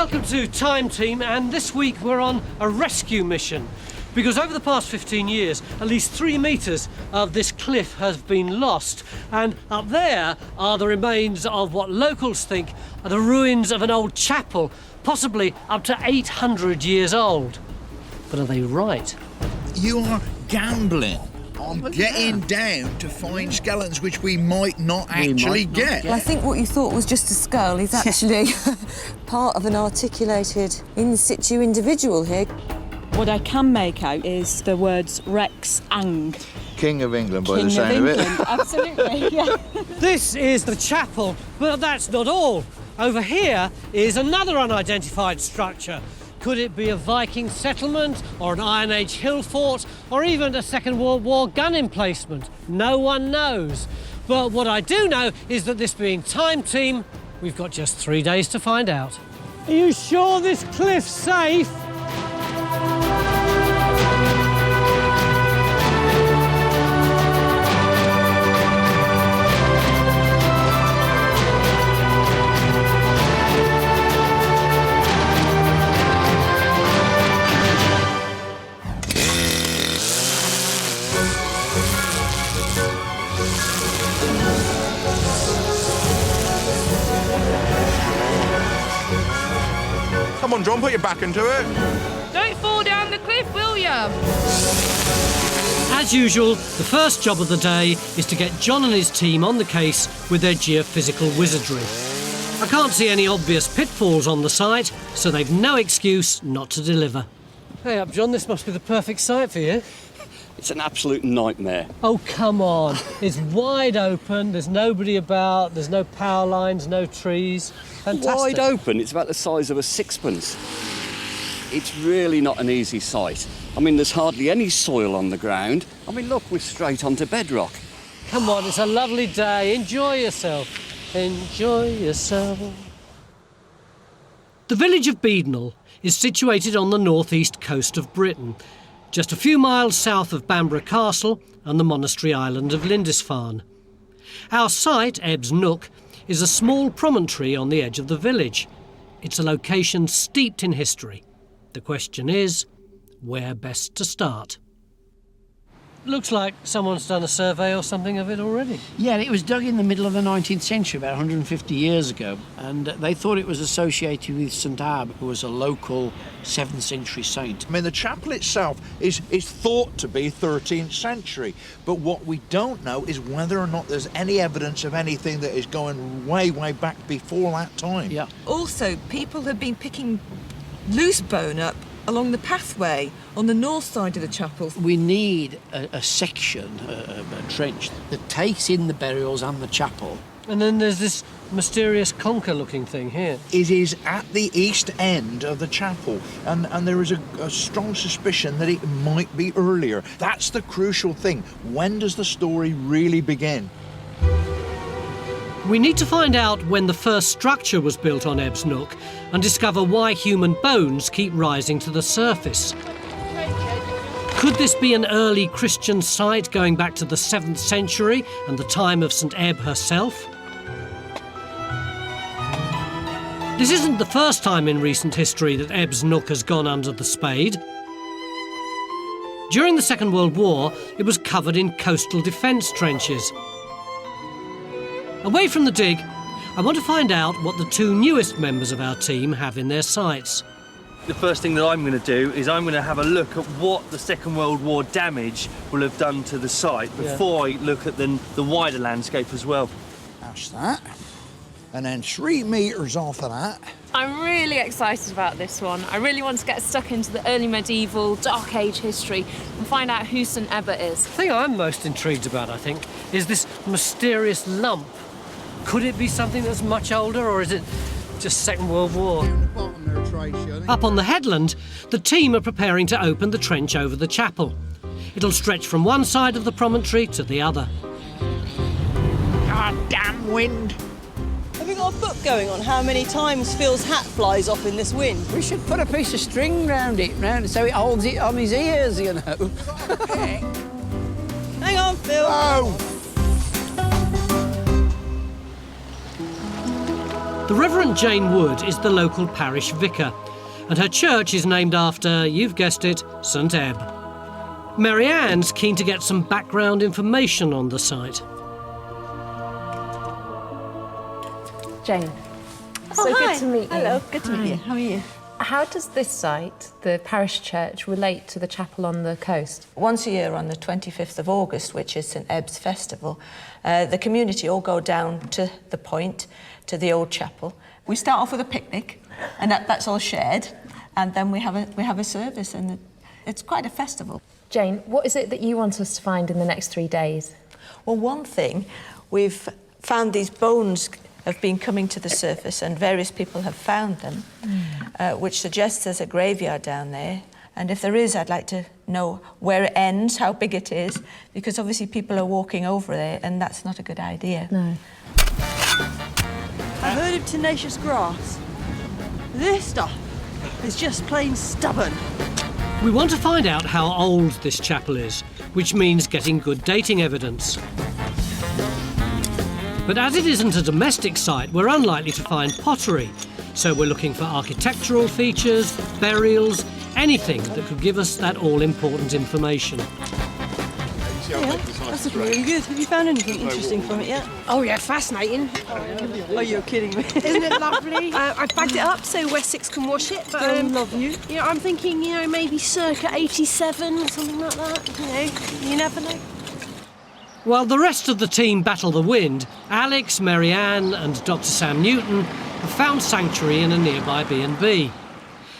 Welcome to Time Team, and this week we're on a rescue mission because over the past 15 years at least 3 metres of this cliff has been lost, and up there are the remains of what locals think are the ruins of an old chapel, possibly up to 800 years old. But are they right? You are gambling on getting down to find skeletons which we might not actually get. I think what you thought was just a skull is actually part of an articulated in situ individual here. What I can make out is the words Rex Ang. King of England, by the sound of it. Absolutely, yeah. This is the chapel, but that's not all. Over here is another unidentified structure. Could it be a Viking settlement, or an Iron Age hill fort, or even a Second World War gun emplacement? No one knows. But what I do know is that this being Time Team, we've got just 3 days to find out. Are you sure this cliff's safe? Come on, John, put your back into it. Don't fall down the cliff, will ya? As usual, the first job of the day is to get John and his team on the case with their geophysical wizardry. I can't see any obvious pitfalls on the site, so they've no excuse not to deliver. Hey up, John, this must be the perfect site for you. It's an absolute nightmare. Oh, come on. It's wide open, there's nobody about, there's no power lines, no trees. Fantastic. Wide open, it's about the size of a sixpence. It's really not an easy site. I mean, there's hardly any soil on the ground. I mean, look, we're straight onto bedrock. Come on, it's a lovely day. Enjoy yourself. Enjoy yourself. The village of Beadnell is situated on the northeast coast of Britain, just a few miles south of Bamborough Castle and the monastery island of Lindisfarne. Our site, Ebbs Nook, is a small promontory on the edge of the village. It's a location steeped in history. The question is, where best to start? Looks like someone's done a survey or something of it already. Yeah, it was dug in the middle of the 19th century, about 150 years ago, and they thought it was associated with St Ab, who was a local 7th century saint. I mean, the chapel itself is thought to be 13th century, but what we don't know is whether or not there's any evidence of anything that is going way, way back before that time. Yeah. Also, people have been picking loose bone up along the pathway on the north side of the chapel. We need a section, a trench, that takes in the burials and the chapel. And then there's this mysterious conker-looking thing here. It is at the east end of the chapel, and there is a strong suspicion that it might be earlier. That's the crucial thing. When does the story really begin? We need to find out when the first structure was built on Ebbs Nook and discover why human bones keep rising to the surface. Could this be an early Christian site going back to the 7th century and the time of St Ebb herself? This isn't the first time in recent history that Ebbs Nook has gone under the spade. During the Second World War, it was covered in coastal defence trenches. Away from the dig, I want to find out what the 2 newest members of our team have in their sights. The first thing that I'm going to do is I'm going to have a look at what the Second World War damage will have done to the site before I look at the wider landscape as well. That's that. And then 3 metres off of that. I'm really excited about this one. I really want to get stuck into the early medieval, Dark Age history and find out who St Ebba is. The thing I'm most intrigued about, I think, is this mysterious lump. Could it be something that's much older, or is it just Second World War? Up on the headland, the team are preparing to open the trench over the chapel. It'll stretch from one side of the promontory to the other. God damn wind! Have you got a book going on how many times Phil's hat flies off in this wind? We should put a piece of string round it so it holds it on his ears, you know. Hang on, Phil. Oh! The Reverend Jane Wood is the local parish vicar, and her church is named after, you've guessed it, St Ebb. Mary Ann's keen to get some background information on the site. Jane, Oh, hi. good to meet you. Hello, good to meet you. How are you? How does this site, the parish church, relate to the chapel on the coast? Once a year on the 25th of August, which is St Ebb's Festival, the community all go down to the point, to the old chapel. We start off with a picnic, and that's all shared, and then we have a service, and it's quite a festival. Jane, what is it that you want us to find in the next 3 days? Well, one thing, we've found these bones have been coming to the surface, and various people have found them, which suggests there's a graveyard down there. And if there is, I'd like to know where it ends, how big it is, because obviously people are walking over there, and that's not a good idea. No. I've heard of tenacious grass. This stuff is just plain stubborn. We want to find out how old this chapel is, which means getting good dating evidence. But as it isn't a domestic site, we're unlikely to find pottery, so we're looking for architectural features, burials, anything that could give us that all-important information. That's looking really good. Have you found anything interesting from it yet? Oh yeah, fascinating. Oh, you're kidding me. Isn't it lovely? I've bagged it up so Wessex can wash it, but I love you. You know, I'm thinking, you know, maybe circa 87 or something like that. You know, you never know. While the rest of the team battle the wind, Alex, Mary Ann and Dr Sam Newton have found sanctuary in a nearby B&B.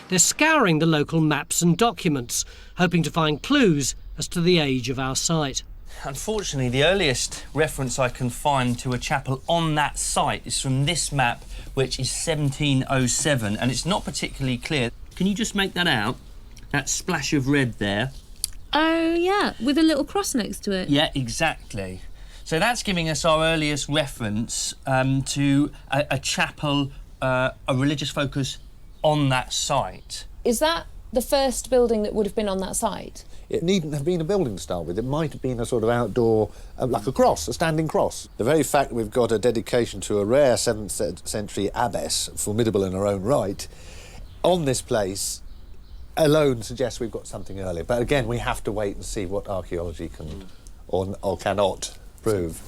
They're scouring the local maps and documents, hoping to find clues as to the age of our site. Unfortunately, the earliest reference I can find to a chapel on that site is from this map, which is 1707, and it's not particularly clear. Can you just make that out? That splash of red there. Oh, yeah, with a little cross next to it. Yeah, exactly. So that's giving us our earliest reference to a chapel, a religious focus on that site. Is that the first building that would have been on that site? It needn't have been a building to start with. It might have been a sort of outdoor, like a cross, a standing cross. The very fact we've got a dedication to a rare 7th century abbess, formidable in her own right, on this place alone suggests we've got something earlier. But again, we have to wait and see what archaeology can or cannot prove.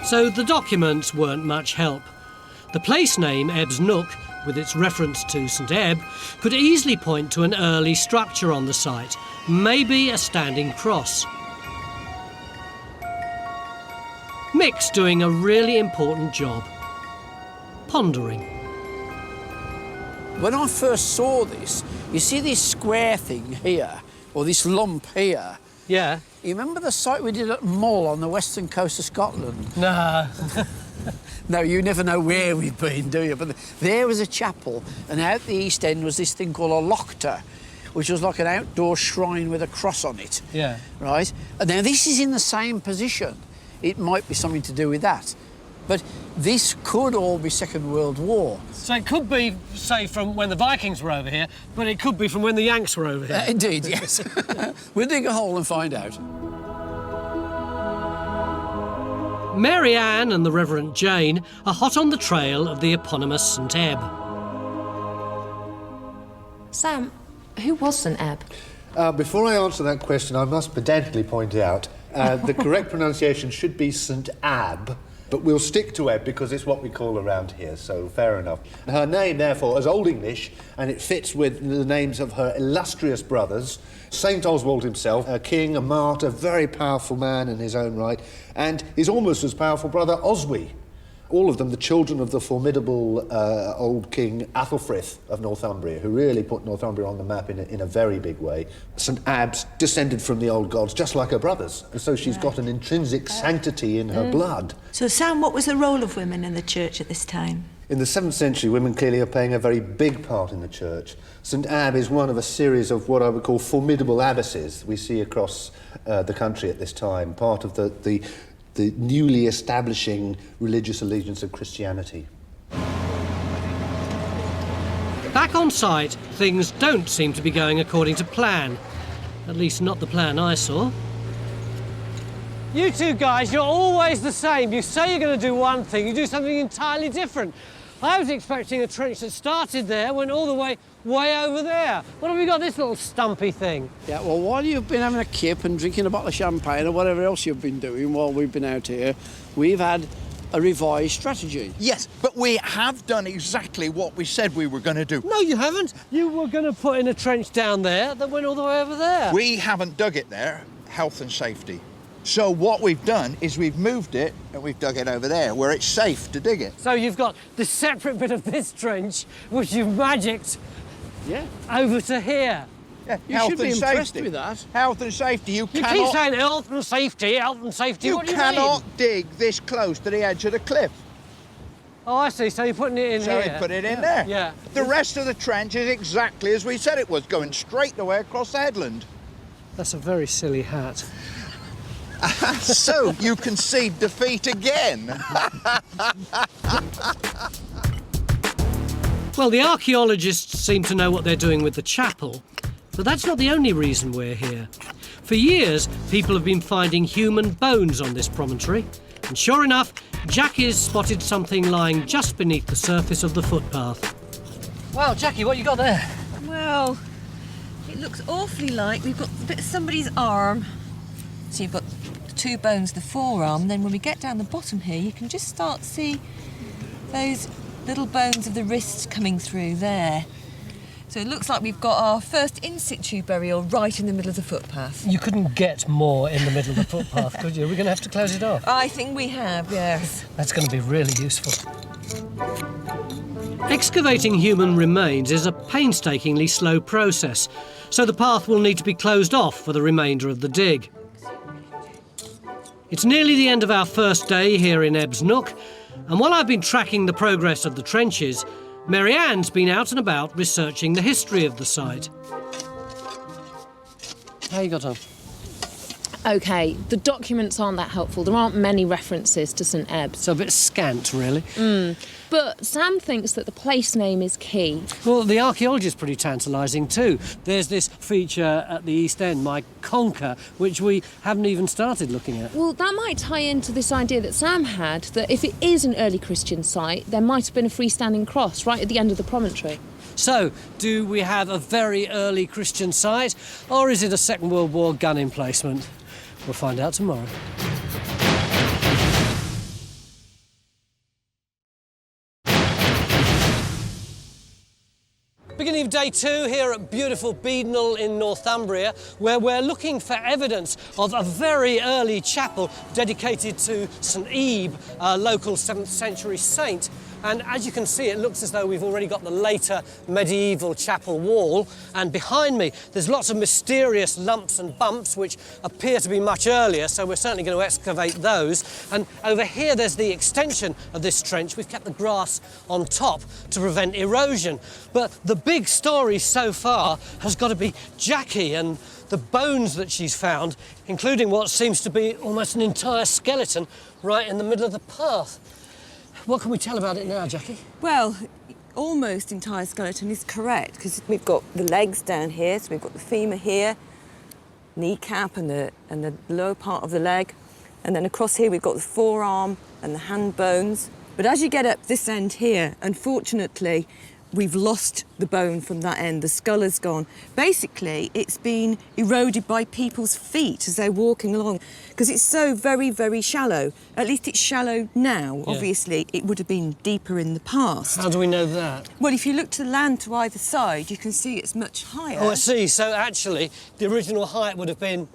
So the documents weren't much help. The place name, Ebb's Nook, with its reference to St Ebb, could easily point to an early structure on the site, maybe a standing cross. Mick's doing a really important job. Pondering. When I first saw this, you see this square thing here, or this lump here? Yeah. You remember the site we did at Mull on the western coast of Scotland? Nah. No, you never know where we've been, do you? But there was a chapel, and out the east end was this thing called a lochta, which was like an outdoor shrine with a cross on it. Yeah. Right? And now this is in the same position. It might be something to do with that. But this could all be Second World War. So it could be, say, from when the Vikings were over here, but it could be from when the Yanks were over here. Indeed, yes. We'll dig a hole and find out. Mary Ann and the Reverend Jane are hot on the trail of the eponymous St Ebb. Sam, who was St Ebb? Before I answer that question, I must pedantly point out the correct pronunciation should be St Ab, but we'll stick to Ebb because it's what we call around here, so fair enough. Her name, therefore, is Old English, and it fits with the names of her illustrious brothers, St Oswald himself, a king, a martyr, a very powerful man in his own right, and his almost as powerful brother, Oswy. All of them the children of the formidable old king Athelfrith of Northumbria, who really put Northumbria on the map in a very big way. St Abb's descended from the old gods, just like her brothers, and so she's got an intrinsic sanctity in her blood. So, Sam, what was the role of women in the church at this time? In the 7th century, women clearly are playing a very big part in the church. St Ab is one of a series of what I would call formidable abbesses we see across the country at this time, part of the newly establishing religious allegiance of Christianity. Back on site, things don't seem to be going according to plan. At least not the plan I saw. You two guys, you're always the same. You say you're going to do one thing, you do something entirely different. I was expecting a trench that started there, went all the way over there. What have we got this little stumpy thing? Yeah, well, while you've been having a kip and drinking a bottle of champagne or whatever else you've been doing while we've been out here, we've had a revised strategy. Yes, but we have done exactly what we said we were going to do. No, you haven't. You were going to put in a trench down there that went all the way over there. We haven't dug it there, health and safety. So what we've done is we've moved it and we've dug it over there where it's safe to dig it. So you've got the separate bit of this trench which you've magicked over to here. Yeah, You should be impressed with that. Health and safety. You keep saying health and safety, health and safety. What do you mean? cannot dig this close to the edge of the cliff. Oh, I see. So you're putting it in here. So we put it in there. Yeah. The rest of the trench is exactly as we said it was, going straight the way across the headland. That's a very silly hat. So you concede defeat again. Well, the archaeologists seem to know what they're doing with the chapel, but that's not the only reason we're here. For years, people have been finding human bones on this promontory, and sure enough, Jackie's spotted something lying just beneath the surface of the footpath. Wow, Jackie, what you got there? Well, it looks awfully like we've got a bit of somebody's arm. So you've got the two bones, the forearm, then when we get down the bottom here, you can just start to see those little bones of the wrist coming through there. So it looks like we've got our first in situ burial right in the middle of the footpath. You couldn't get more in the middle of the footpath, could you? We're going to have to close it off. I think we have, yes. That's going to be really useful. Excavating human remains is a painstakingly slow process, so the path will need to be closed off for the remainder of the dig. It's nearly the end of our first day here in Ebbs Nook, and while I've been tracking the progress of the trenches, Mary Ann's been out and about researching the history of the site. How you got on? OK, the documents aren't that helpful. There aren't many references to St Ebbs. So a bit scant, really. But Sam thinks that the place name is key. Well, the archaeology is pretty tantalising too. There's this feature at the East End, my conker, which we haven't even started looking at. Well, that might tie into this idea that Sam had, that if it is an early Christian site, there might have been a freestanding cross right at the end of the promontory. So, do we have a very early Christian site, or is it a Second World War gun emplacement? We'll find out tomorrow. Beginning of day 2 here at beautiful Beadnell in Northumbria, where we're looking for evidence of a very early chapel dedicated to St Ebe, a local 7th century saint. And as you can see, it looks as though we've already got the later medieval chapel wall. And behind me, there's lots of mysterious lumps and bumps which appear to be much earlier, so we're certainly going to excavate those. And over here, there's the extension of this trench. We've kept the grass on top to prevent erosion. But the big story so far has got to be Jackie and the bones that she's found, including what seems to be almost an entire skeleton right in the middle of the path. What can we tell about it now, Jackie? Well, almost entire skeleton is correct, because we've got the legs down here, so we've got the femur here, kneecap and the lower part of the leg, and then across here we've got the forearm and the hand bones. But as you get up this end here, unfortunately, we've lost the bone from that end. The skull has gone. Basically, it's been eroded by people's feet as they're walking along, because it's so very, very shallow. At least it's shallow now. Yeah. Obviously, it would have been deeper in the past. How do we know that? Well, if you look to the land to either side, you can see it's much higher. Oh, I see. So actually, the original height would have been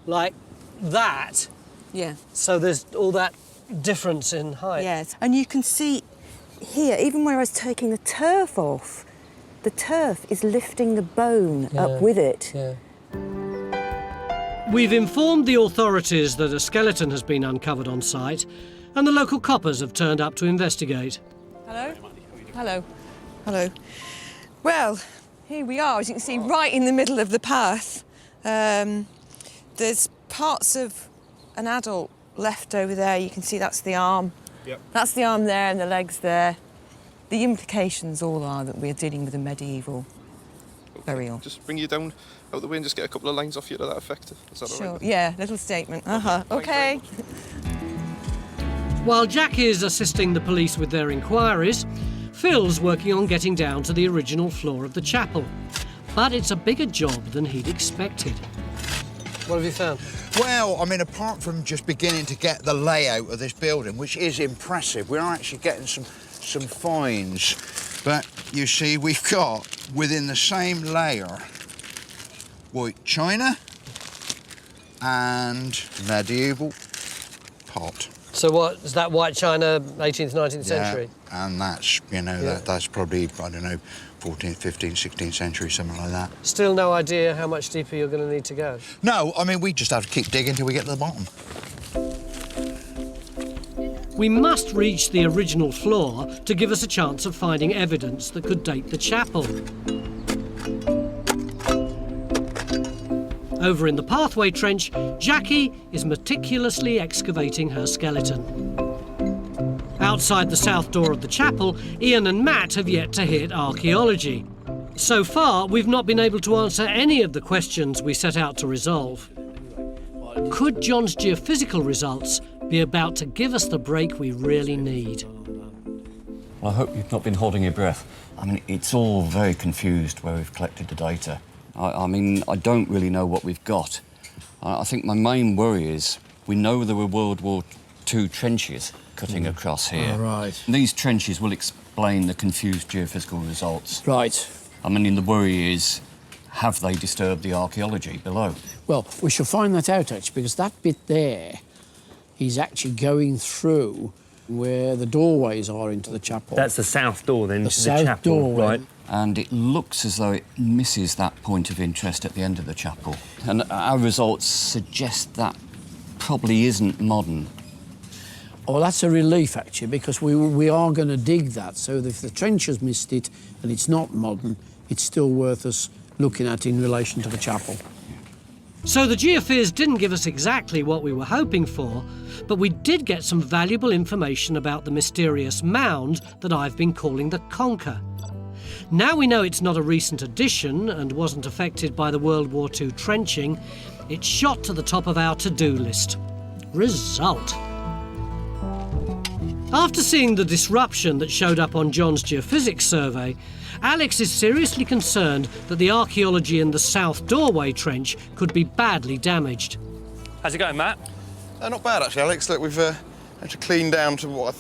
like that. Yeah. So there's all that difference in height. Yes, and you can see here, even where I was taking the turf off, the turf is lifting the bone up with it. Yeah. We've informed the authorities that a skeleton has been uncovered on site, and the local coppers have turned up to investigate. Hello? Hello. Hello. Well, here we are, as you can see, right in the middle of the path. There's parts of an adult left over there. You can see that's the arm. Yep. That's the arm there and the legs there. The implications all are that we're dealing with a medieval burial. Just bring you down out the way and just get a couple of lines off you to that effect. Is that Sure. all right? Yeah, little statement. OK. While Jack is assisting the police with their inquiries, Phil's working on getting down to the original floor of the chapel. But it's a bigger job than he'd expected. What have you found? Well, I mean, apart from just beginning to get the layout of this building, which is impressive, we're actually getting some finds. But you see, we've got within the same layer white china and medieval pot. So what, is that white china 18th, 19th century? Yeah, and that's, you know, that's probably, I don't know, 14th, 15th, 16th century, something like that. Still no idea how much deeper you're going to need to go? No, I mean, we just have to keep digging till we get to the bottom. We must reach the original floor to give us a chance of finding evidence that could date the chapel. Over in the pathway trench, Jackie is meticulously excavating her skeleton. Outside the south door of the chapel, Ian and Matt have yet to hit archaeology. So far, we've not been able to answer any of the questions we set out to resolve. Could John's geophysical results be about to give us the break we really need? Well, I hope you've not been holding your breath. I mean, it's all very confused where we've collected the data. I mean, I don't really know what we've got. I think my main worry is we know there were World War II trenches cutting across here. Oh, right. And these trenches will explain the confused geophysical results. Right. I mean, the worry is, have they disturbed the archaeology below? Well, we shall find that out, actually, because that bit there is actually going through where the doorways are into the chapel. That's the south door, then, the to south the chapel, doorway. Right. And it looks as though it misses that point of interest at the end of the chapel. And our results suggest that probably isn't modern. Oh, that's a relief, actually, because we are going to dig that. So if the trench has missed it and it's not modern, it's still worth us looking at in relation to the chapel. So the geophys didn't give us exactly what we were hoping for, but we did get some valuable information about the mysterious mound that I've been calling the Conker. Now we know it's not a recent addition and wasn't affected by the World War II trenching, it's shot to the top of our to-do list. Result. After seeing the disruption that showed up on John's geophysics survey, Alex is seriously concerned that the archaeology in the south doorway trench could be badly damaged. How's it going, Matt? Not bad, actually, Alex. Look, we've actually cleaned down to what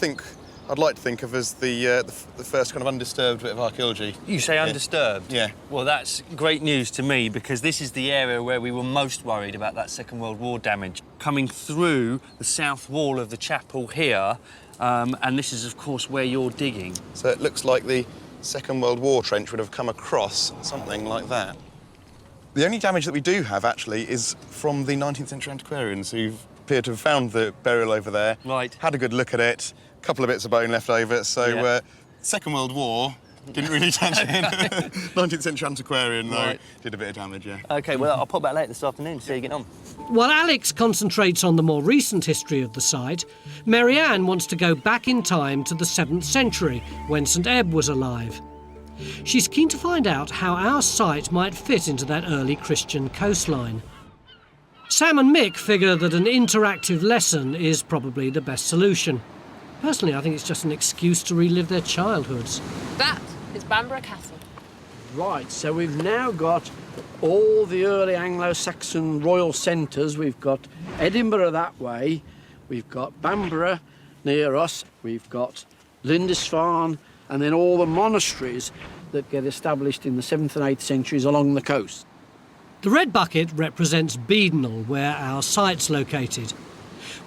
I'd like to think of as the first kind of undisturbed bit of archaeology. You say undisturbed? Yeah. Well, that's great news to me, because this is the area where we were most worried about that Second World War damage. Coming through the south wall of the chapel here, and this is, of course, where you're digging. So it looks like the Second World War trench would have come across something like that. The only damage that we do have, actually, is from the 19th century antiquarians who appear to have found the burial over there. Right. Had a good look at it, a couple of bits of bone left over, so Second World War didn't really touch it. 19th century antiquarian, though, did a bit of damage, yeah. OK, well, I'll pop back later this afternoon to see how you get on. While Alex concentrates on the more recent history of the site, Marianne wants to go back in time to the 7th century, when St Ebb was alive. She's keen to find out how our site might fit into that early Christian coastline. Sam and Mick figure that an interactive lesson is probably the best solution. Personally, I think it's just an excuse to relive their childhoods. That is Bamborough Castle. Right, so we've now got all the early Anglo-Saxon royal centres. We've got Edinburgh that way, we've got Bamborough near us, we've got Lindisfarne, and then all the monasteries that get established in the 7th and 8th centuries along the coast. The red bucket represents Beadnell, where our site's located.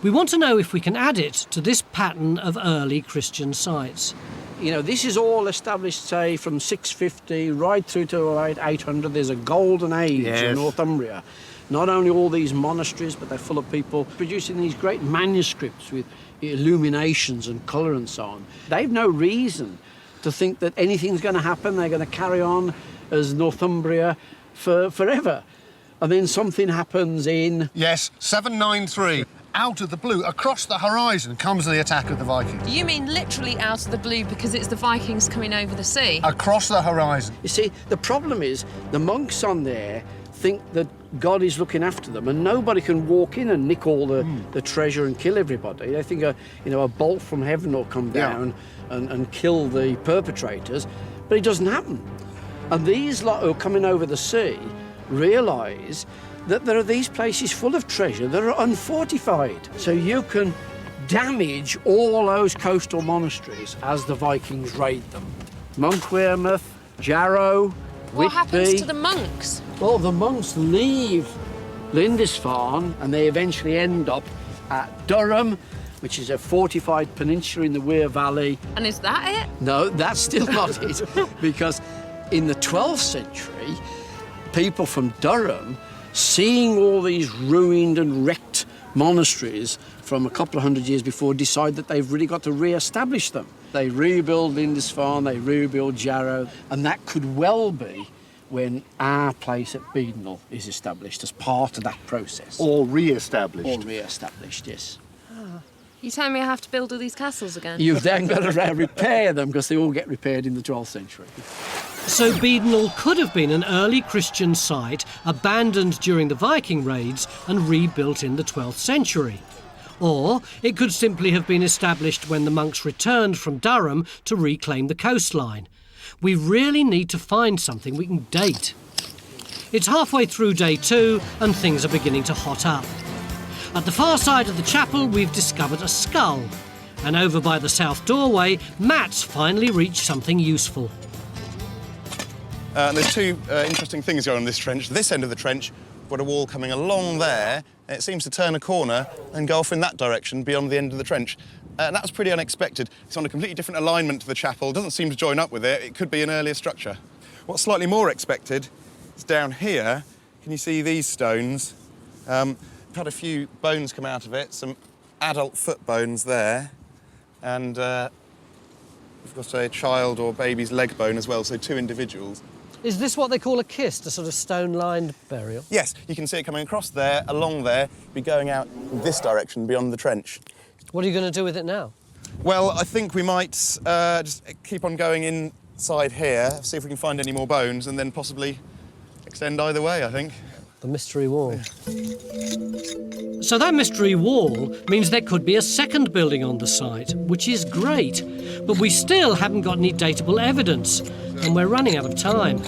We want to know if we can add it to this pattern of early Christian sites. You know, this is all established, say, from 650 right through to about 800. There's a golden age in Northumbria. Not only all these monasteries, but they're full of people producing these great manuscripts with illuminations and colour and so on. They've no reason to think that anything's going to happen. They're going to carry on as Northumbria for forever. And then something happens in... Yes, 793. Out of the blue, across the horizon, comes the attack of the Vikings. You mean literally out of the blue because it's the Vikings coming over the sea? Across the horizon. You see, the problem is the monks on there think that God is looking after them, and nobody can walk in and nick all the treasure and kill everybody. They think a bolt from heaven will come down and kill the perpetrators, but it doesn't happen. And these lot who are coming over the sea realise that there are these places full of treasure that are unfortified. So you can damage all those coastal monasteries as the Vikings raid them. Monkwearmouth, Jarrow, What Whitby. happens to the monks? Well, the monks leave Lindisfarne and they eventually end up at Durham, which is a fortified peninsula in the Wear Valley. And is that it? No, that's still not it, because in the 12th century, people from Durham, seeing all these ruined and wrecked monasteries from a couple of hundred years before, decide that they've really got to re-establish them. They rebuild Lindisfarne, they rebuild Jarrow, and that could well be when our place at Beadnell is established as part of that process. Or re-established. Or re-established, yes. You telling me I have to build all these castles again? You've then got to repair them, because they all get repaired in the 12th century. So Beadnell could have been an early Christian site abandoned during the Viking raids and rebuilt in the 12th century. Or it could simply have been established when the monks returned from Durham to reclaim the coastline. We really need to find something we can date. It's halfway through day 2 and things are beginning to hot up. At the far side of the chapel, we've discovered a skull. And over by the south doorway, Matt's finally reached something useful. And there's two interesting things going on in this trench. This end of the trench, we've got a wall coming along there, and it seems to turn a corner and go off in that direction beyond the end of the trench. And that's pretty unexpected. It's on a completely different alignment to the chapel, doesn't seem to join up with it. It could be an earlier structure. What's slightly more expected is down here. Can you see these stones? We've had a few bones come out of it, some adult foot bones there, and we've got a child or baby's leg bone as well, so 2 individuals. Is this what they call a kist, a sort of stone-lined burial? Yes, you can see it coming across there, along there, be going out this direction beyond the trench. What are you going to do with it now? Well, I think we might just keep on going inside here, see if we can find any more bones, and then possibly extend either way, I think. The mystery wall. So that mystery wall means there could be a second building on the site, which is great. But we still haven't got any datable evidence, and we're running out of time.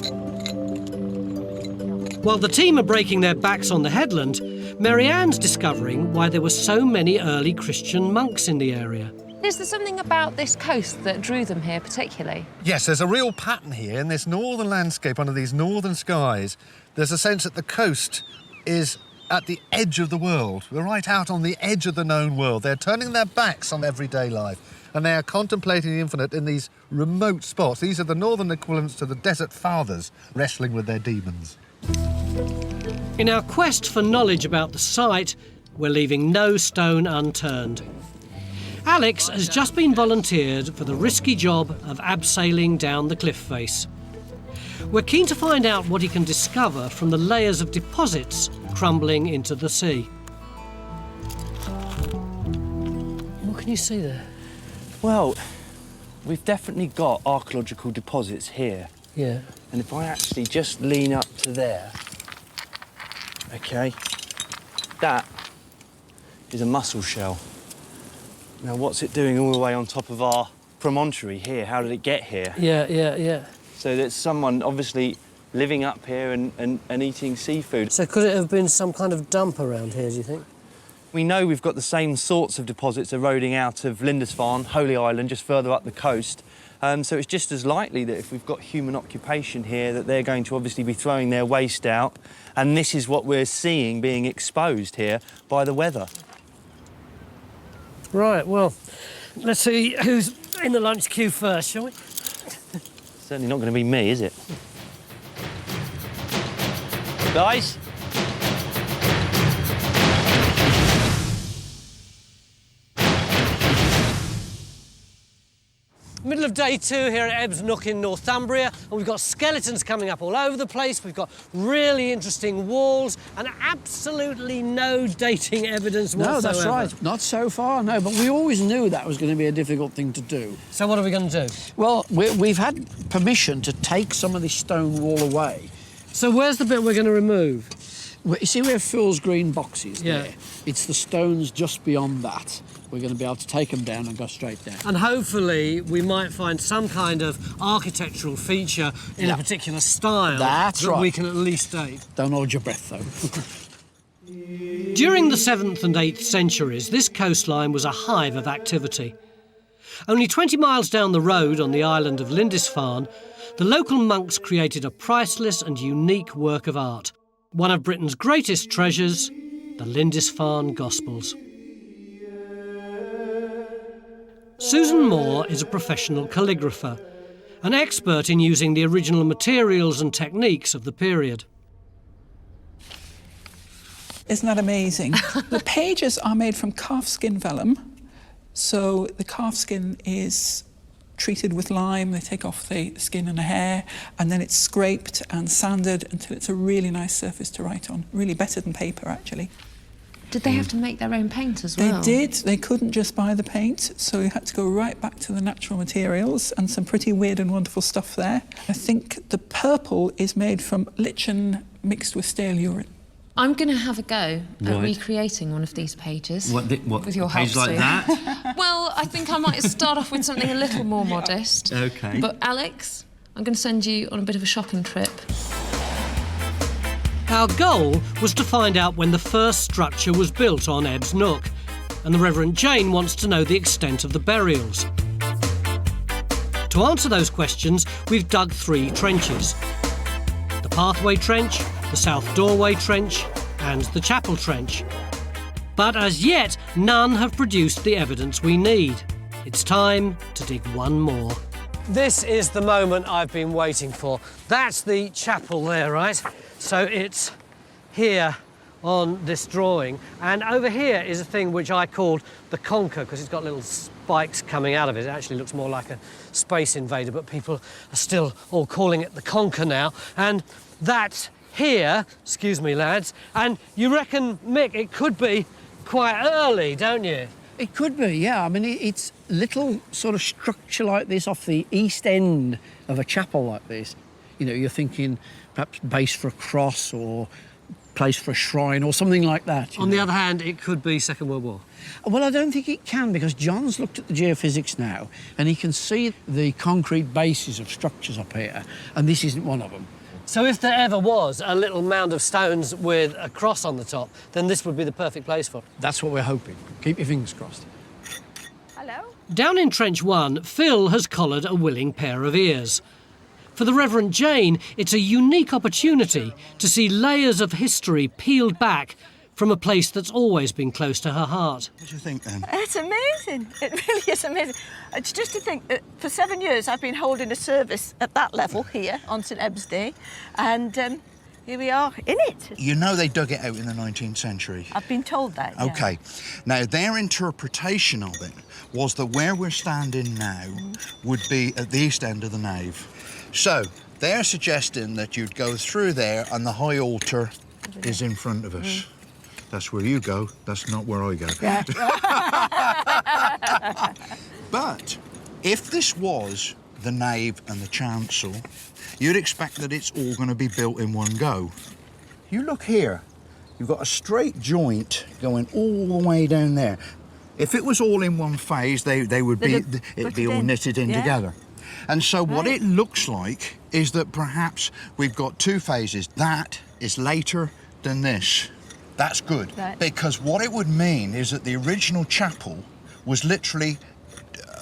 While the team are breaking their backs on the headland, Marianne's discovering why there were so many early Christian monks in the area. Is there something about this coast that drew them here particularly? Yes, there's a real pattern here in this northern landscape under these northern skies. There's a sense that the coast is at the edge of the world. We're right out on the edge of the known world. They're turning their backs on everyday life, and they are contemplating the infinite in these remote spots. These are the northern equivalents to the desert fathers wrestling with their demons. In our quest for knowledge about the site, we're leaving no stone unturned. Alex has just been volunteered for the risky job of abseiling down the cliff face. We're keen to find out what he can discover from the layers of deposits crumbling into the sea. What can you see there? Well, we've definitely got archaeological deposits here. Yeah. And if I actually just lean up to there, OK, that is a mussel shell. Now, what's it doing all the way on top of our promontory here? How did it get here? Yeah. So there's someone obviously living up here and eating seafood. So could it have been some kind of dump around here, do you think? We know we've got the same sorts of deposits eroding out of Lindisfarne, Holy Island, just further up the coast. So it's just as likely that if we've got human occupation here, that they're going to obviously be throwing their waste out. And this is what we're seeing being exposed here by the weather. Right, well, let's see who's in the lunch queue first, shall we? Certainly not going to be me, is it? Guys? Middle of day 2 here at Ebbs Nook in Northumbria, and we've got skeletons coming up all over the place. We've got really interesting walls and absolutely no dating evidence whatsoever. No, that's right. Not so far, no. But we always knew that was going to be a difficult thing to do. So what are we going to do? Well, we've had permission to take some of this stone wall away So where's the bit we're going to remove? Well, you see where Phil's green box is Yeah. there? It's the stones just beyond that. We're going to be able to take them down and go straight down. And hopefully we might find some kind of architectural feature in a particular style That's that right. we can at least date. Don't hold your breath, though. During the 7th and 8th centuries, this coastline was a hive of activity. Only 20 miles down the road on the island of Lindisfarne, the local monks created a priceless and unique work of art, one of Britain's greatest treasures, the Lindisfarne Gospels. Susan Moore is a professional calligrapher, an expert in using the original materials and techniques of the period. Isn't that amazing? The pages are made from calfskin vellum. So the calfskin is treated with lime, they take off the skin and the hair, and then it's scraped and sanded until it's a really nice surface to write on. Really better than paper, actually. Did they have to make their own paint as well? They did. They couldn't just buy the paint, so you had to go right back to the natural materials, and some pretty weird and wonderful stuff there. I think the purple is made from lichen mixed with stale urine. I'm going to have a go at Right. recreating one of these pages. What, with your a page help, like Sue. that? Well, I think I might start off with something a little more modest. OK. But Alex, I'm going to send you on a bit of a shopping trip. Our goal was to find out when the first structure was built on Ebbs Nook, and the Reverend Jane wants to know the extent of the burials. To answer those questions, we've dug 3 trenches: the Pathway Trench, the South Doorway Trench and the Chapel Trench. But as yet, none have produced the evidence we need. It's time to dig one more. This is the moment I've been waiting for. That's the chapel there, right? So it's here on this drawing. And over here is a thing which I called the conker, because it's got little spikes coming out of it. It actually looks more like a Space Invader, but people are still all calling it the conker now. And that here, excuse me, lads, and you reckon, Mick, it could be quite early, don't you? It could be, yeah. I mean, it's little sort of structure like this off the east end of a chapel like this. You know, you're thinking perhaps base for a cross or place for a shrine or something like that. On the other hand, it could be Second World War. Well, I don't think it can, because John's looked at the geophysics now and he can see the concrete bases of structures up here, and this isn't one of them. So if there ever was a little mound of stones with a cross on the top, then this would be the perfect place for it. That's what we're hoping. Keep your fingers crossed. Hello? Down in Trench 1, Phil has collared a willing pair of ears. For the Reverend Jane, it's a unique opportunity to see layers of history peeled back from a place that's always been close to her heart. What do you think, then? It's amazing. It really is amazing. It's just to think that for 7 years I've been holding a service at that level here on St Ebbe's Day, and here we are in it. You know they dug it out in the 19th century. I've been told that, yeah. OK. Now, their interpretation of it was that where we're standing now would be at the east end of the nave. So, they're suggesting that you'd go through there and the high altar is in front of us. That's where you go, that's not where I go. Yeah. But if this was the nave and the chancel, you'd expect that it's all going to be built in one go. You look here, you've got a straight joint going all the way down there. If it was all in one phase, they would be, it'd be all knitted in together. And so what it looks like is that perhaps we've got 2 phases. That is later than this. That's good, because what it would mean is that the original chapel was literally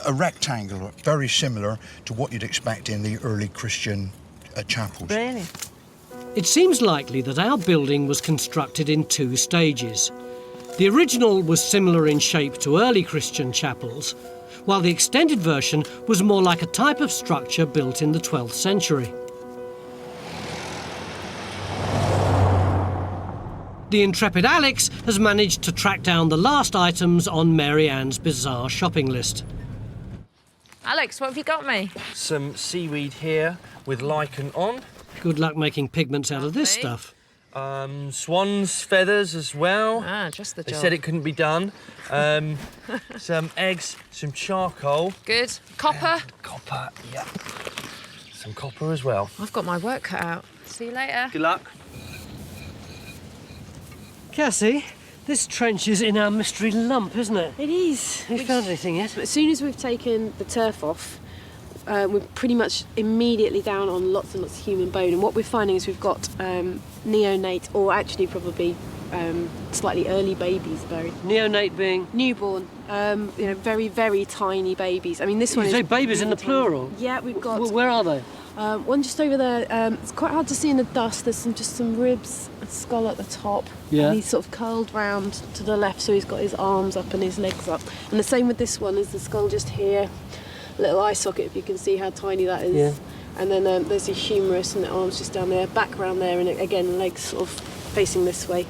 a rectangle, very similar to what you'd expect in the early Christian chapels. Really? It seems likely that our building was constructed in 2 stages. The original was similar in shape to early Christian chapels, while the extended version was more like a type of structure built in the 12th century. The intrepid Alex has managed to track down the last items on Mary Ann's bizarre shopping list. Alex, what have you got me? Some seaweed here with lichen on. Good luck making pigments out of this stuff. Swan's feathers as well. Ah, just the job. They said it couldn't be done. Some eggs, some charcoal. Good. Copper? Copper, yeah. Some copper as well. I've got my work cut out. See you later. Good luck. Cassie, this trench is in our mystery lump, isn't it? It is. Have you found anything yet? As soon as we've taken the turf off, we're pretty much immediately down on lots and lots of human bone. And what we're finding is we've got neonate, or actually probably slightly early babies buried. Neonate being? Newborn. Very, very tiny babies. I mean, this one You is... say babies in the plural? Yeah, we've got... Where are they? One just over there. It's quite hard to see in the dust. There's just some ribs, a skull at the top. Yeah. And he's sort of curled round to the left, so he's got his arms up and his legs up. And the same with this one. Is the skull just here, little eye socket, if you can see how tiny that is. Yeah. And then there's a humerus and the arms just down there, back round there, and again legs sort of facing this way.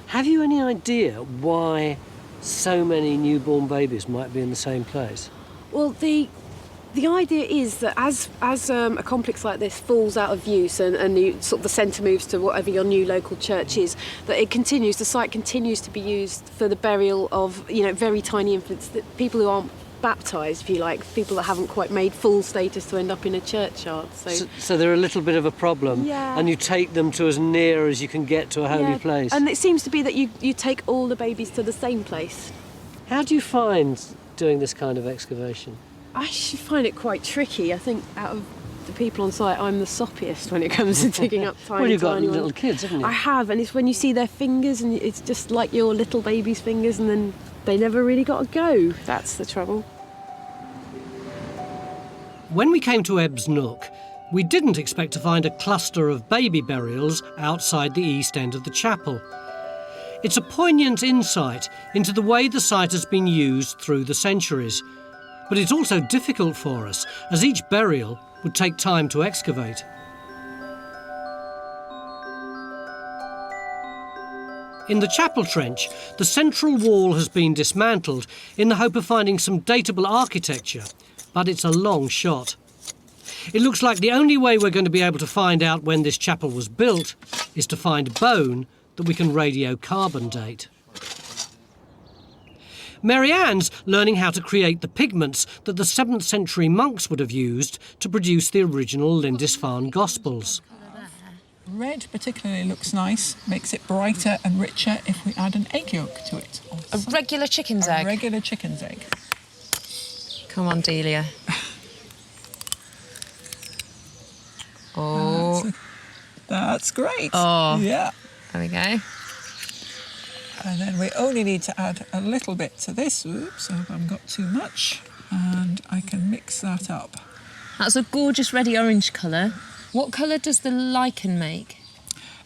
Have you any idea why so many newborn babies might be in the same place? Well, the idea is that as a complex like this falls out of use and the centre moves to whatever your new local church is, that the site continues to be used for the burial of very tiny infants, people who aren't baptised, if you like, people that haven't quite made full status to end up in a churchyard. So they're a little bit of a problem, yeah. And you take them to as near as you can get to a holy place. And it seems to be that you take all the babies to the same place. How do you find doing this kind of excavation? I should find it quite tricky. I think out of the people on site, I'm the soppiest when it comes to digging up tiny, well, you've got tiny little ones. kids, haven't you? I have, and it's when you see their fingers, and it's just like your little baby's fingers, and then they never really got to go. That's the trouble. When we came to Ebbs Nook, we didn't expect to find a cluster of baby burials outside the east end of the chapel. It's a poignant insight into the way the site has been used through the centuries. But it's also difficult for us, as each burial would take time to excavate. In the chapel trench, the central wall has been dismantled in the hope of finding some datable architecture, but it's a long shot. It looks like the only way we're going to be able to find out when this chapel was built is to find bone that we can radiocarbon date. Mary Ann's learning how to create the pigments that the 7th century monks would have used to produce the original Lindisfarne Gospels. Red particularly looks nice, makes it brighter and richer if we add an egg yolk to it. A regular chicken's egg? A regular chicken's egg. Come on, Delia. Oh. That's great. Oh. Yeah. There we go. And then we only need to add a little bit to this. Oops, I hope I haven't got too much. And I can mix that up. That's a gorgeous reddy orange colour. What colour does the lichen make?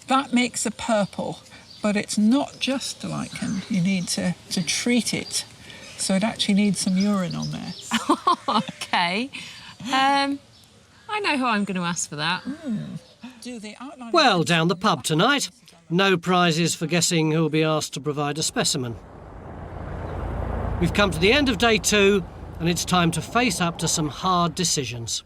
That makes a purple, but it's not just the lichen. You need to treat it. So it actually needs some urine on there. OK. I know who I'm going to ask for that. Well, down the pub tonight. No prizes for guessing who'll be asked to provide a specimen. We've come to the end of day 2, and it's time to face up to some hard decisions.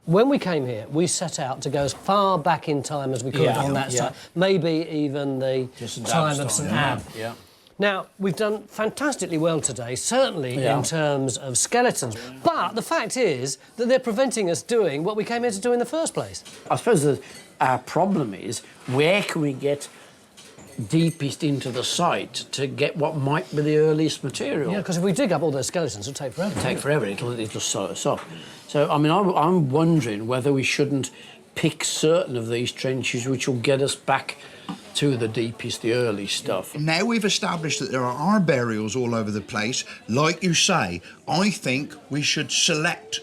When we came here, we set out to go as far back in time as we could on that site. Maybe even the time of St Ab. Yeah. Now, we've done fantastically well today, certainly in terms of skeletons. But the fact is that they're preventing us doing what we came here to do in the first place. I suppose our problem is, where can we get deepest into the site to get what might be the earliest material? Yeah, because if we dig up all those skeletons, it'll take forever. It'll take forever. It'll sort us off. So, I mean, I'm wondering whether we shouldn't pick certain of these trenches which will get us back to the deepest, the early stuff. Now we've established that there are burials all over the place, like you say, I think we should select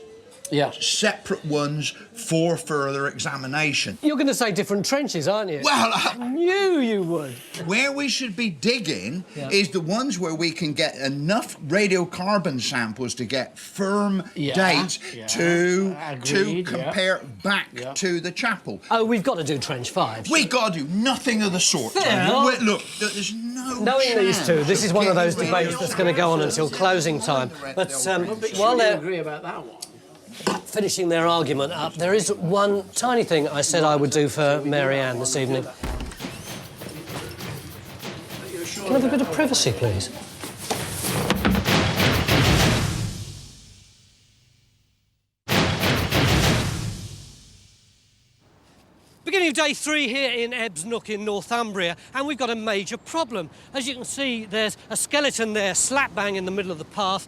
separate ones for further examination. You're going to say different trenches, aren't you? Well, I knew you would. Where we should be digging is the ones where we can get enough radiocarbon samples to get firm dates to compare back to the chapel. Oh, we've got to do trench 5. We've got to do nothing of the sort. Look, there's no Knowing chance these two, this is one of those debates that's going to go on until closing time. But while they're agree about that one. finishing their argument up, there is one tiny thing I said I would do for Mary Ann this evening. Can I have a bit of privacy, please? Beginning of day 3 here in Ebbs Nook in Northumbria, and we've got a major problem. As you can see, there's a skeleton there slap bang in the middle of the path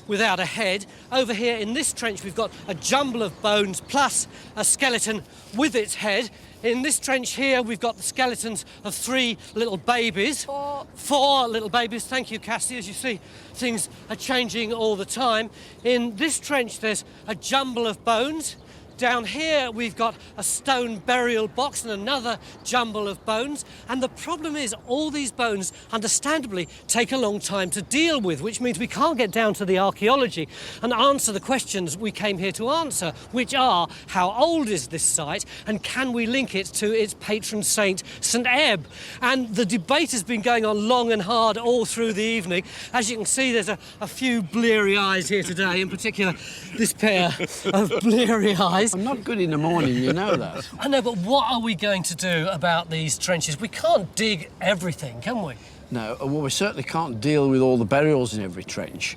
without a head. Over here in this trench we've got a jumble of bones plus a skeleton with its head. In this trench here we've got the skeletons of 3 little babies. 4 little babies, thank you Cassie. As you see, things are changing all the time. In this trench there's a jumble of bones. Down here we've got a stone burial box and another jumble of bones. And the problem is all these bones, understandably, take a long time to deal with, which means we can't get down to the archaeology and answer the questions we came here to answer, which are, how old is this site and can we link it to its patron saint, St Ebb? And the debate has been going on long and hard all through the evening. As you can see, there's a few bleary eyes here today, in particular this pair of bleary eyes. I'm not good in the morning, you know that. I know, but what are we going to do about these trenches? We can't dig everything, can we? No, well, we certainly can't deal with all the burials in every trench.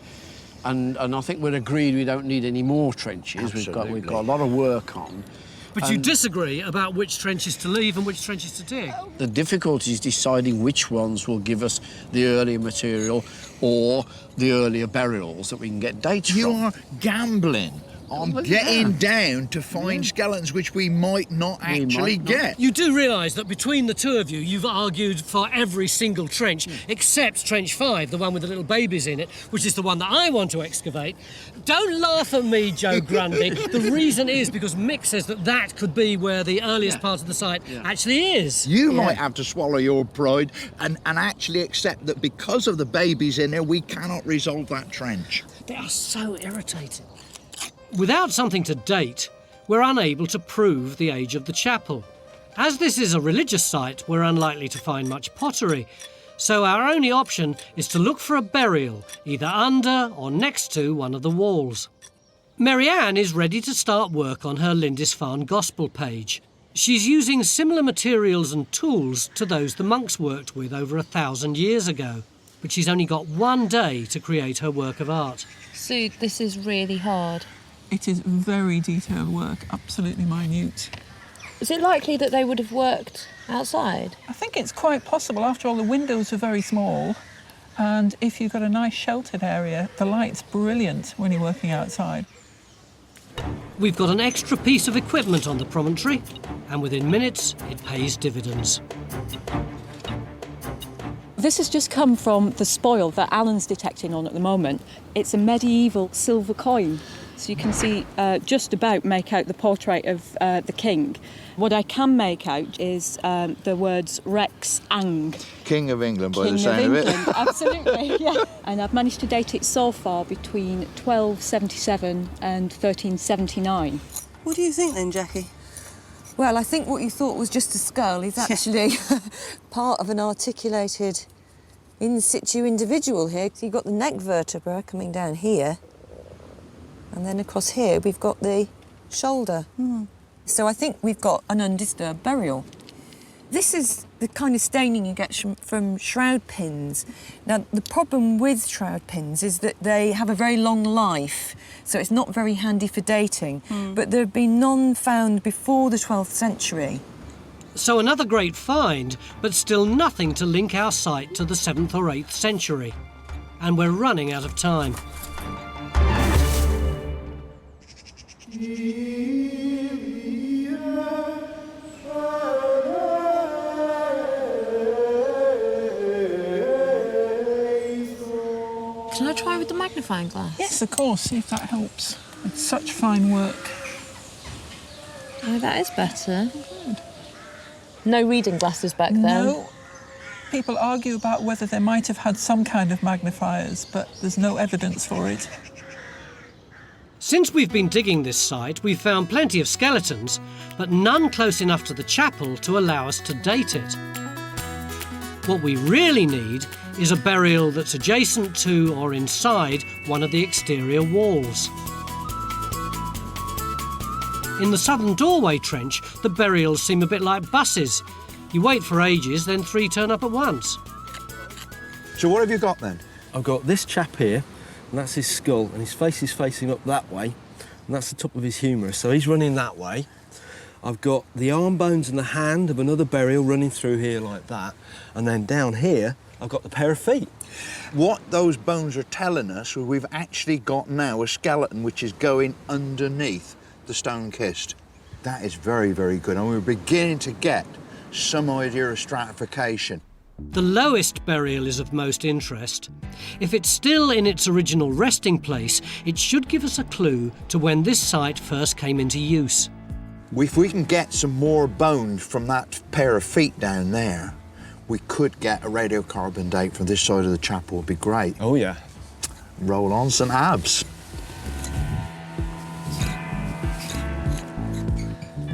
And I think we're agreed we don't need any more trenches. Absolutely. We've got a lot of work on. But you disagree about which trenches to leave and which trenches to dig. The difficulty is deciding which ones will give us the earlier material or the earlier burials that we can get dates from. You are gambling on getting down to find skeletons which we might not actually get. You do realise that between the two of you, you've argued for every single trench, except Trench 5, the one with the little babies in it, which is the one that I want to excavate. Don't laugh at me, Joe Grundy. The reason is because Mick says that that could be where the earliest part of the site actually is. You might have to swallow your pride and actually accept that because of the babies in there, we cannot resolve that trench. They are so irritating. Without something to date, we're unable to prove the age of the chapel. As this is a religious site, we're unlikely to find much pottery, so our only option is to look for a burial, either under or next to one of the walls. Mary Ann is ready to start work on her Lindisfarne Gospel page. She's using similar materials and tools to those the monks worked with over 1,000 years ago, but she's only got 1 day to create her work of art. Sue, this is really hard. It is very detailed work, absolutely minute. Is it likely that they would have worked outside? I think it's quite possible. After all, the windows are very small, and if you've got a nice sheltered area, the light's brilliant when you're working outside. We've got an extra piece of equipment on the promontory, and within minutes, it pays dividends. This has just come from the spoil that Alan's detecting on at the moment. It's a medieval silver coin. So you can see just about make out the portrait of the king. What I can make out is the words Rex Ang. King of England, by King the sound of it. Absolutely, yeah. And I've managed to date it so far between 1277 and 1379. What do you think then, Jackie? Well, I think what you thought was just a skull is actually part of an articulated in situ individual here. So you've got the neck vertebra coming down here, and then across here we've got the shoulder. So I think we've got an undisturbed burial. This is the kind of staining you get from shroud pins. Now, the problem with shroud pins is that they have a very long life, so it's not very handy for dating. But there have been none found before the 12th century. So another great find, but still nothing to link our site to the 7th or 8th century. And we're running out of time. Can I try with the magnifying glass? Yes, of course, see if that helps. It's such fine work. Oh, that is better. Good. No reading glasses back then? No. People argue about whether they might have had some kind of magnifiers, but there's no evidence for it. Since we've been digging this site, we've found plenty of skeletons, but none close enough to the chapel to allow us to date it. What we really need is a burial that's adjacent to or inside one of the exterior walls. In the southern doorway trench, the burials seem a bit like buses. You wait for ages, then 3 turn up at once. So what have you got then? I've got this chap here, and that's his skull, and his face is facing up that way, and that's the top of his humerus, so he's running that way. I've got the arm bones and the hand of another burial running through here like that. And then down here, I've got the pair of feet. What those bones are telling us, we've actually got now a skeleton which is going underneath the stone kist. That is very, very good, and we're beginning to get some idea of stratification. The lowest burial is of most interest. If it's still in its original resting place, it should give us a clue to when this site first came into use. If we can get some more bones from that pair of feet down there, we could get a radiocarbon date from this side of the chapel. Would be great. Oh, yeah. Roll on some abs.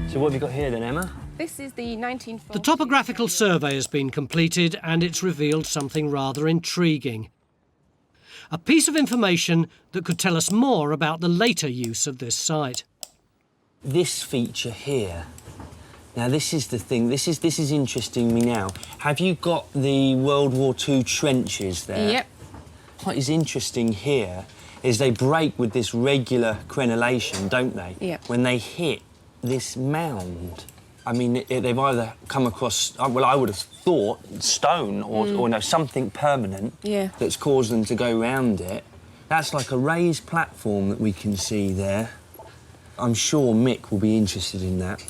So what have you got here then, Emma? This is the 1940s. The topographical survey has been completed and it's revealed something rather intriguing. A piece of information that could tell us more about the later use of this site. This feature here. Now this is the thing, this is interesting me now. Have you got the World War II trenches there? Yep. What is interesting here is they break with this regular crenellation, don't they? Yep. When they hit this mound. I mean, they've either come across, well, I would have thought stone or no, something permanent that's caused them to go round it. That's like a raised platform that we can see there. I'm sure Mick will be interested in that.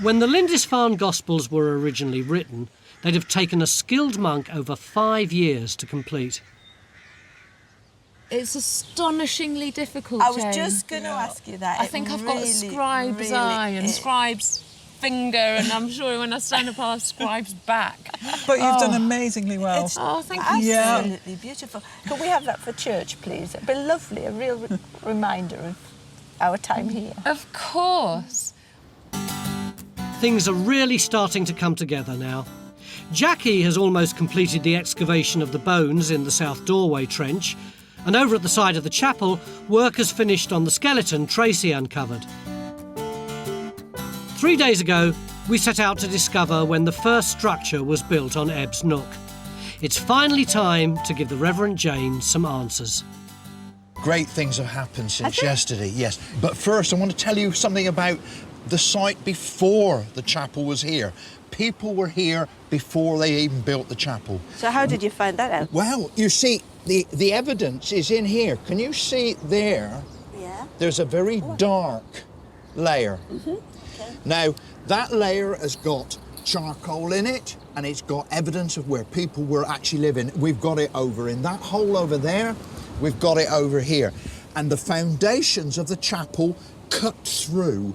When the Lindisfarne Gospels were originally written, they'd have taken a skilled monk over 5 years to complete. It's astonishingly difficult, I was Jane. just going to ask you that. I think I've got a scribe's eye and scribe's finger, and I'm sure when I stand up, I'll have scribe's back. But you've done amazingly well. Oh, thank you. Absolutely beautiful. Could we have that for church, please? It'd be lovely, a real reminder of our time here. Of course. Things are really starting to come together now. Jackie has almost completed the excavation of the bones in the south doorway trench, and over at the side of the chapel, work has finished on the skeleton Tracy uncovered. 3 days ago, we set out to discover when the first structure was built on Ebbs Nook. It's finally time to give the Reverend Jane some answers. Great things have happened since yesterday, yes. But first, I want to tell you something about the site before the chapel was here. People were here before they even built the chapel. So how did you find that out? Well, you see, the evidence is in here. Can you see there? Yeah. There's a very dark layer. Okay. Now, that layer has got charcoal in it, and it's got evidence of where people were actually living. We've got it over in that hole over there. We've got it over here. And the foundations of the chapel cut through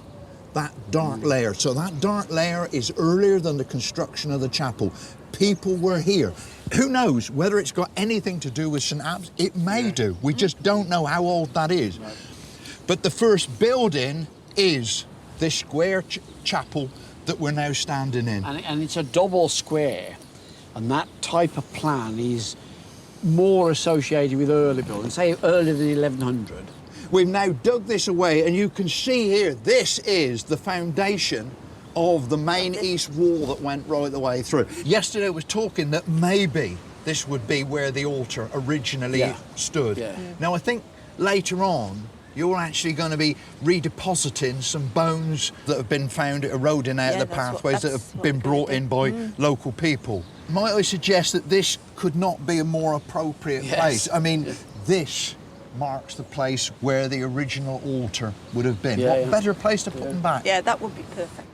that dark layer. So that dark layer is earlier than the construction of the chapel. People were here. Who knows whether it's got anything to do with St. Abbs? It may do. We just don't know how old that is. But the first building is this square chapel that we're now standing in. And it's a double square, and that type of plan is more associated with early buildings, say earlier than 1100. We've now dug this away, and you can see here, this is the foundation of the main east wall that went right the way through. Yesterday I was talking that maybe this would be where the altar originally stood. Now I think later on you're actually going to be redepositing some bones that have been found eroding out of the pathways that have been brought in by local people. Might I suggest that this could not be a more appropriate place? I mean, this marks the place where the original altar would have been. What better place to put them back? Yeah, that would be perfect.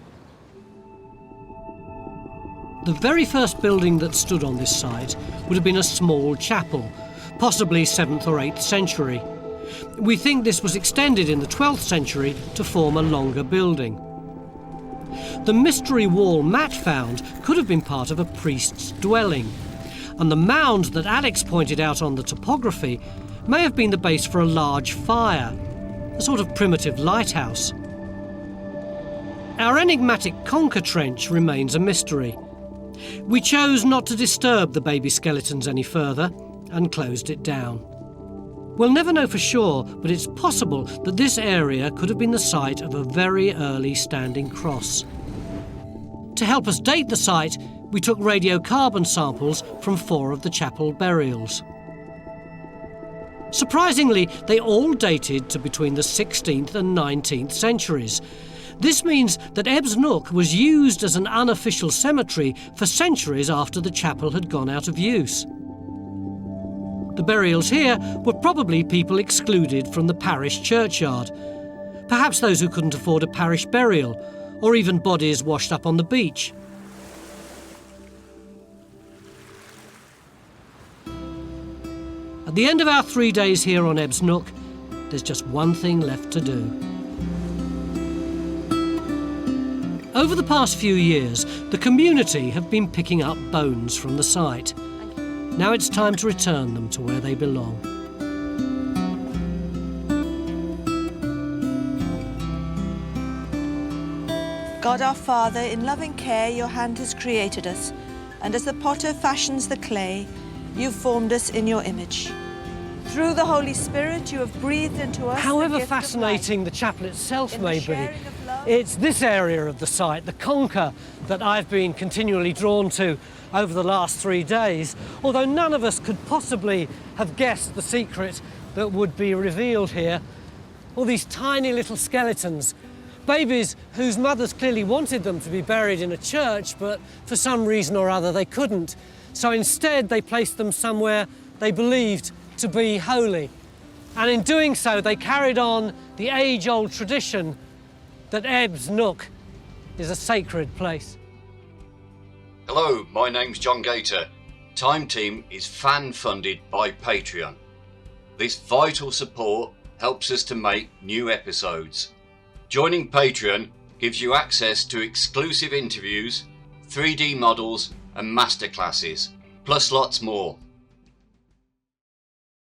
The very first building that stood on this site would have been a small chapel, possibly 7th or 8th century. We think this was extended in the 12th century to form a longer building. The mystery wall Matt found could have been part of a priest's dwelling, and the mound that Alex pointed out on the topography may have been the base for a large fire, a sort of primitive lighthouse. Our enigmatic conker trench remains a mystery. We chose not to disturb the baby skeletons any further and closed it down. We'll never know for sure, but it's possible that this area could have been the site of a very early standing cross. To help us date the site, we took radiocarbon samples from 4 of the chapel burials. Surprisingly, they all dated to between the 16th and 19th centuries, This means that Ebbs Nook was used as an unofficial cemetery for centuries after the chapel had gone out of use. The burials here were probably people excluded from the parish churchyard, perhaps those who couldn't afford a parish burial, or even bodies washed up on the beach. At the end of our 3 days here on Ebbs Nook, there's just one thing left to do. Over the past few years, the community have been picking up bones from the site. Now it's time to return them to where they belong. God our Father, in loving care your hand has created us, and as the potter fashions the clay, you've formed us in your image. Through the Holy Spirit, you have breathed into us. However fascinating the chapel itself may be, it's this area of the site, the conker, that I've been continually drawn to over the last 3 days, although none of us could possibly have guessed the secret that would be revealed here. All these tiny little skeletons, babies whose mothers clearly wanted them to be buried in a church, but for some reason or other they couldn't. So instead they placed them somewhere they believed to be holy. And in doing so, they carried on the age-old tradition that Ebbs Nook is a sacred place. Hello, my name's John Gator. Time Team is fan-funded by Patreon. This vital support helps us to make new episodes. Joining Patreon gives you access to exclusive interviews, 3D models and masterclasses, plus lots more.